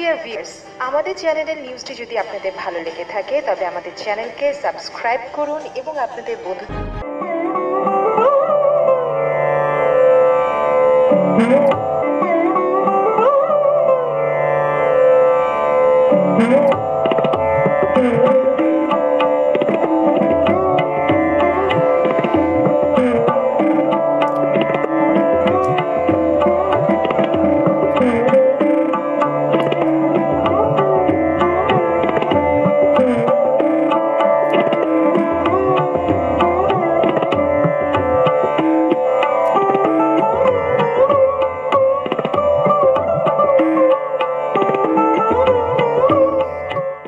Dear viewers, আমাদের চ্যানেলের নিউজটি যদি আপনাদের ভালো লেগে থাকে তবে আমাদের চ্যানেলকে সাবস্ক্রাইব করুন এবং আপনাদের বন্ধু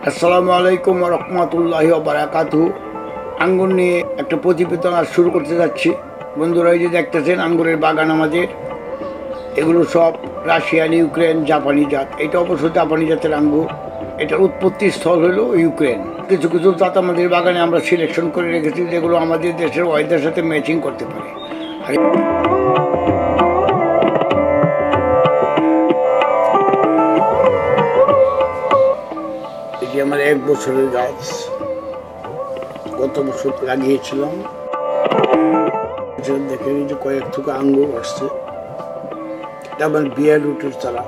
আসসালামু আলাইকুম ওয়া রাহমাতুল্লাহি ওয়া বারাকাতুহু। আঙ্গুর নিয়ে একটা প্রতিবেদন আজ শুরু করতে যাচ্ছি। বন্ধুরা, এই যে দেখতেছেন আঙ্গুরের বাগান আমাদের, এগুলো সব রাশিয়ান, ইউক্রেন, জাপানি জাত। এটা অবশ্য জাপানি জাতের আঙ্গুর। এটার উৎপত্তি স্থল হলো ইউক্রেন। কিছু কিছু জাত আমাদের বাগানে আমরা সিলেকশন করে রেখেছি যেগুলো আমাদের দেশের ওয়েদারের সাথে ম্যাচিং করতে পারে। এটি আমার 1 বছরের গাছ, গত বছর লাগিয়েছিলাম। দেখেন এই যে কয়েক থুকা আঙ্গুর আসছে। এটা আমার বিয়ার রুটের চারা,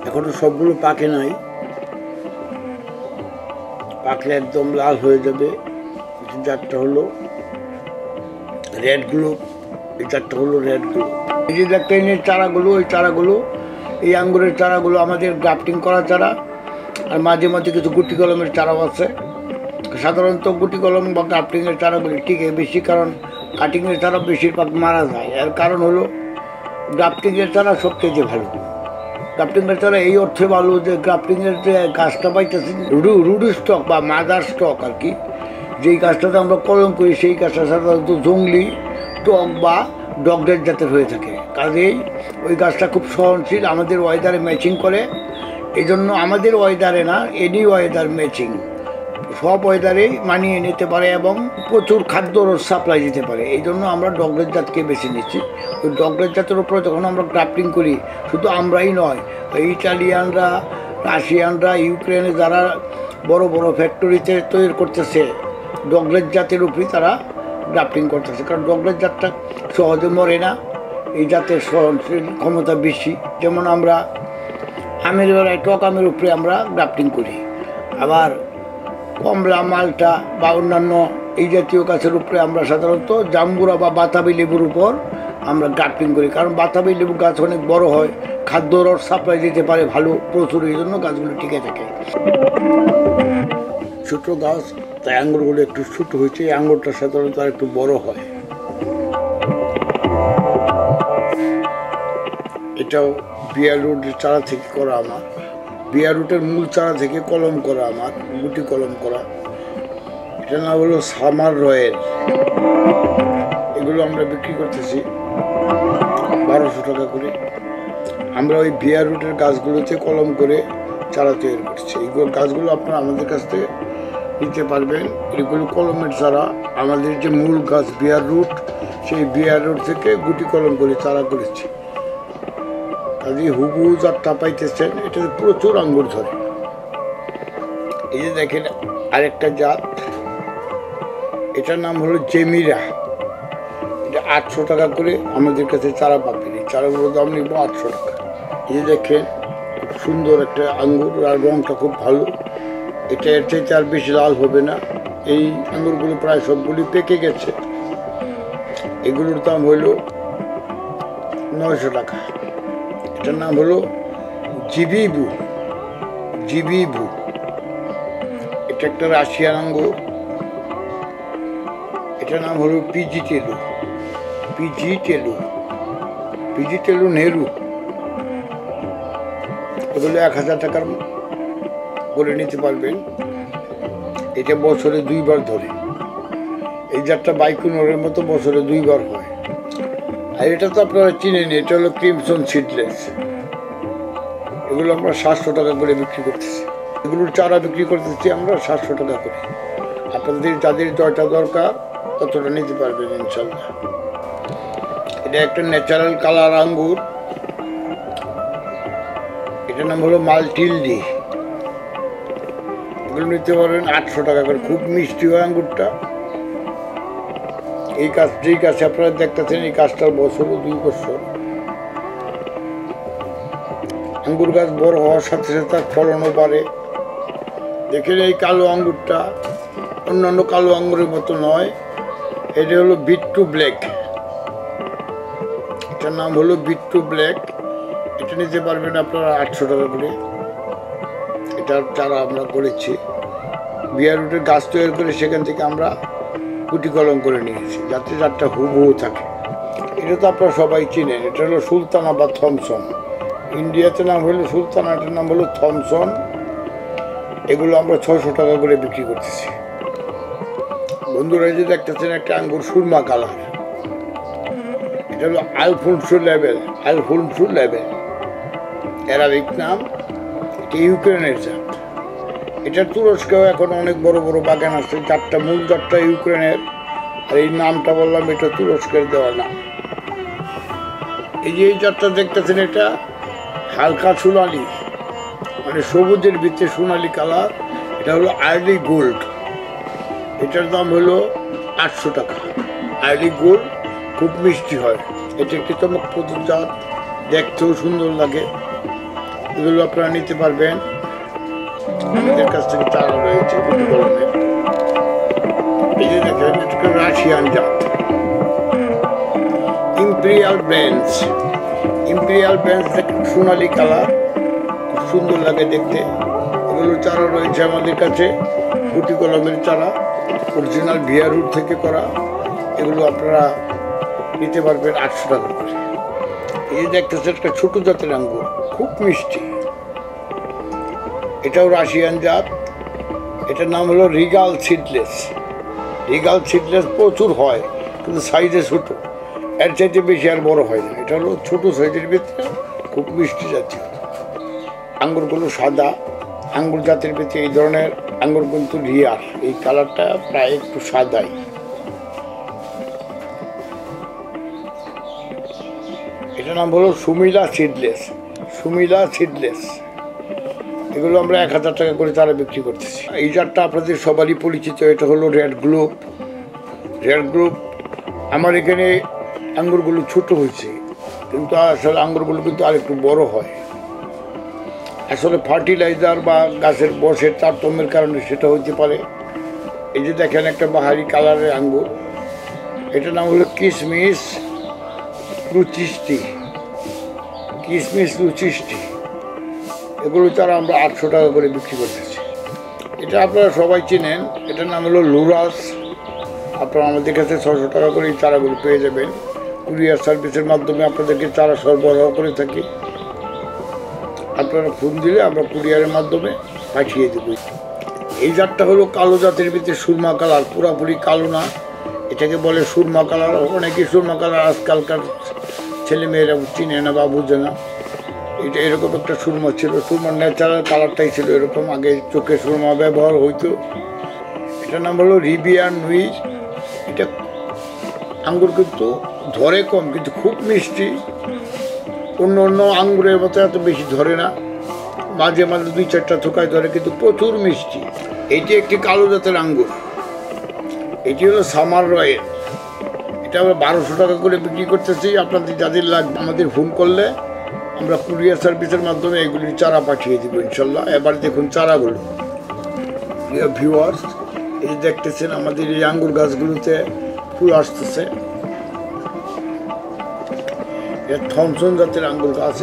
এখনো সবগুলো পাকে নাই, পাকলে একদম লাল হয়ে যাবে। এই জাতটা হলো রেড গ্লোব, এই জাতটা হলো রেড গ্লোব। এই যে দেখতেন এই চারাগুলো, ওই চারাগুলো, এই আঙ্গুরের চারাগুলো আমাদের গ্রাফটিং করা চারা, আর মাঝে মাঝে কিছু গুটি কলমের চারাও আছে। সাধারণত গুটি কলম বা গ্রাফটিংয়ের চারাগুলি টিকে বেশি, কারণ কাটিংয়ের চারা বেশিরভাগ মারা যায়। এর কারণ হলো গ্রাফটিংয়ের চারা সবচেয়ে ভালো। গ্রাফটিংয়ের চারা এই অর্থে ভালো যে গ্রাফটিংয়ের যে গাছটা পাইতেছি রুড স্টক বা মাদার স্টক আর কি, যেই গাছটাতে আমরা কলম করি সেই গাছটা সাধারণত জংলি, টক বা ডগডের জাতের হয়ে থাকে। কাজেই ওই গাছটা খুব সহনশীল, আমাদের ওয়েদারে ম্যাচিং করে। এই জন্য আমাদের ওয়েদারে না, এনি ওয়েদার ম্যাচিং, সব ওয়েদারেই মানিয়ে নিতে পারে এবং প্রচুর খাদ্য সাপ্লাই দিতে পারে। এই জন্য আমরা ডগলেট জাতকে বেছে নিচ্ছি। ওই ডগলেট জাতের উপরে যখন আমরা গ্রাফটিং করি, শুধু আমরাই নয়, ইটালিয়ানরা, রাশিয়ানরা, ইউক্রেনে যারা বড় বড় ফ্যাক্টরিতে তৈরি করতেছে ডগলেট জাতের উপরেই তারা গ্রাফটিং করতেছে, কারণ ডগলেট জাতটা সহজে মরে না। এই জাতের সহনশীল ক্ষমতা বেশি। যেমন আমরা আমের বেলায় টক আমের উপরে আমরা গ্রাফটিং করি, আবার কমলা, মালটা বা অন্যান্য এই জাতীয় গাছের উপরে আমরা সাধারণত জাম্বুরা বা বাতাবি লেবুর উপর আমরা গ্রাফটিং করি, কারণ বাতাবি লেবু গাছ অনেক বড় হয়, খাদ্য রস সাপ্লাই দিতে পারে ভালো প্রচুর, এই জন্য গাছগুলো টিকে থাকে। ছোটো গাছ, তাই আঙ্গুরগুলো একটু ছোটো হয়েছে। এই আঙ্গুরটা সাধারণত আর একটু বড় হয়। এটাও বিয়ার রুটের চারা থেকে করা আমার, বিয়ার রুটের মূল চারা থেকে কলম করা আমার, গুটি কলম করা। এটা না হলো সামার রয়েল। এগুলো আমরা বিক্রি করতেছি 1200 টাকা করে। আমরা ওই বিয়ার রুটের গাছগুলোতে কলম করে চারা তৈরি করছি। এইগুলো গাছগুলো আপনারা আমাদের কাছ থেকে নিতে পারবেন। এগুলো কলমের চারা। আমাদের যে মূল গাছ বিয়ার রুট, সেই বিয়ার রুট থেকে গুটি কলম করে চারা করেছি। কাজে হুবু জাতটা পাইতেছেন, এটাতে প্রচুর আঙ্গুর ধরে। এই যে দেখেন আরেকটা জাত, এটার নাম হলো জেমিরা। এটা 800 টাকা করে আমাদের কাছে চারা পাবেন। এই চারাগুলোর দাম নিব 800 টাকা। এই যে দেখেন খুব সুন্দর একটা আঙ্গুর, আর রঙটা খুব ভালো। এটা এর চাইতে আর বেশি লাল হবে না। এই আঙ্গুরগুলো প্রায় সবগুলি পেকে গেছে। এগুলোর দাম হইল 900 টাকা। এটার নাম হলো জিবিবু। জিবিবু এটা একটা রাশিয়ান আঙ্গুর। এটার নাম হলো পিজিটেলু। পিজিটেলু, পিজিটেলু নেহরু। এগুলো 1000 টাকার করে নিতে পারবেন। এটা বছরে 2 বার ধরে। এই জাতটা বাইকুনোরের মতো বছরে 2 বার হয়। আর এটা তো আপনারা চিনেন, এটা হলো ক্রিমসন সিডলেস। এগুলো আমরা 700 টাকা করে বিক্রি করতেছি। এগুলোর চারা বিক্রি করতেছি আমরা 700 টাকা করে। আপনাদের যাদের জয়টা দরকার ততটা নিতে পারবেন ইনশাল্লাহ। এটা একটা ন্যাচারাল কালার আঙ্গুর। এটার নাম হলো মালটিলডি। এগুলো নিতে পারবেন 800 টাকা করে। খুব মিষ্টি হয় আঙ্গুরটা। এই গাছ, যেই গাছে আপনারা দেখতেছেন, এই গাছটার বছর 2 বছর। আঙ্গুর গাছ বড় হওয়ার সাথে সাথে তার ফলনও বাড়ে। দেখেন এই কালো আঙ্গুরটা অন্যান্য কালো আঙ্গুরের মতো নয়, এটা হলো বিট্টু ব্ল্যাক। এটার নাম হলো বিট্টু ব্ল্যাক। এটা নিতে পারবেন আপনারা 800 টাকা করে। এটার চারা আমরা করেছি, বিয়ার রুটের গাছ তৈরি করে সেখান থেকে আমরা কুটি কলম করে নিয়েছি, যাতে চারটা হুবহু থাকে। এটা তো আপনারা সবাই চিনেন, এটা হলো সুলতানা বা থমসন। ইন্ডিয়াতে নাম হলো সুলতানা, এটার নাম হলো থমসন। এগুলো আমরা 600 টাকা করে বিক্রি করতেছি। বন্ধুরা, এই যে দেখতেছেন একটা আঙ্গুর সুরমা কালার, এটা হলো Alphonso level. Alphonso level Arabic নাম। এটা ইউক্রেনের জাত। এটা তুরস্কেও এখন অনেক বড় বড় বাগান আছে। জাতটা, মূল জাতটা ইউক্রেনের, আর এই নামটা বললাম এটা তুরস্কের দেওয়া নাম। এই যে এই জাতটা দেখতেছেন, এটা হালকা সোনালি, মানে সবুজের ভিতরে সোনালি কালার। এটা হলো আর্লি গোল্ড। এটার দাম হলো 800 টাকা। আর্লি গোল্ড খুব মিষ্টি হয়। এটা একটি চমকপ্রদ জাত, দেখতেও সুন্দর লাগে। এগুলো আপনারা নিতে পারবেন, আমাদের কাছ থেকে চারা রয়েছে কুটি কলমের। এই যে দেখেন, এটা রাশিয়ান জাত, ইম্পেরিয়াল ব্রেঞ্চ। ইম্পেরিয়াল ব্রেঞ্চ দেখেন, সোনালি কালার, খুব সুন্দর লাগে দেখতে। এগুলো চারা রয়েছে আমাদের কাছে, কুটি কলমের চারা, অরিজিনাল ভিয়া রুট থেকে করা। এগুলো আপনারা নিতে পারবেন 800 টাকা করে। এই দেখতেছে একটা ছোট জাতের আঙ্গুর, খুব মিষ্টি। এটাও রাশিয়ান জাত। এটার নাম হলো রিগাল সিডলেস। রিগাল সিডলেস প্রচুর হয়, কিন্তু সাইজে ছোট, এর চাইতে বেশি আর বড় হয় না। এটা হলো ছোট সাইজের ভিতরে, খুব মিষ্টি জাতীয়। আঙ্গুরগুলো সাদা। আঙ্গুর জাতের ভিতরে এই ধরনের আঙ্গুর কিন্তু রিয়ার। এই কালারটা প্রায় একটু সাদাই। এটার নাম হলো সুমিলা সিডলেস। সুমিলা সিডলেস। এগুলো আমরা 1000 টাকা করে তারা বিক্রি করতেছি। এই জাতটা আপনাদের সবারই পরিচিত, এটা হলো রেড গ্লোব। Red globe. আমার এখানে আঙ্গুরগুলো ছোট হয়েছে, কিন্তু আসলে আঙ্গুরগুলো কিন্তু আরেকটু বড় হয়। আসলে ফার্টিলাইজার বা গাছের বসের তারতম্যের কারণে সেটা হতে পারে। এই যে দেখেন একটা বাহারি কালারের আঙ্গুর, এটার নাম হলো কিসমিস লুচিস্টি। কিসমিস লুচিস্টি। এগুলো চারা আমরা 800 টাকা করে বিক্রি করতেছি। এটা আপনারা সবাই চিনেন, এটার নাম হলো লুরাস। আপনারা আমাদের কাছে 600 টাকা করে এই চারাগুলো পেয়ে যাবেন। কুরিয়ার সার্ভিসের মাধ্যমে আপনাদেরকে চারা সরবরাহ করে থাকি। আপনারা ফোন দিলে আমরা কুরিয়ারের মাধ্যমে পাঠিয়ে দেব। এই জাতটা হলো কালো জাতের ভিতরে সুরমা কালার, পুরাপুরি কালো না, এটাকে বলে সুরমা কালার। অনেকেই সুরমা কালার আজকালকার ছেলেমেয়েরা চিনে না বা বুঝে না। এটা এরকম একটা সুরমা ছিল, সুরমার ন্যাচারাল কালারটাই ছিল এরকম। আগে চোখে সুরমা ব্যবহার হইতো। এটার নাম হলো রিবিয়ান নুইজ। এটা আঙ্গুর কিন্তু ধরে কম, কিন্তু খুব মিষ্টি। অন্য অন্য আঙ্গুরের মতো এত বেশি ধরে না, মাঝে মাঝে 2-4টা থোকায় ধরে, কিন্তু প্রচুর মিষ্টি। এটি একটি কালো জাতের আঙ্গুর। এটি হলো সামার রয়েল। এটা আমরা 1200 টাকা করে বিক্রি করতেছি। আপনাদের যাদের লাগবে আমাদের ফোন করলে আমরা কুরিয়ার সার্ভিসের মাধ্যমে এগুলির চারা পাঠিয়ে দেবো ইনশাল্লাহ। এবার দেখুন চারাগুলো, প্রিয় ভিউয়ার্স, এই দেখতেছেন আমাদের এই আঙ্গুর গাছগুলোতে ফুল আসতেছে। থমসন জাতের আঙ্গুর গাছ।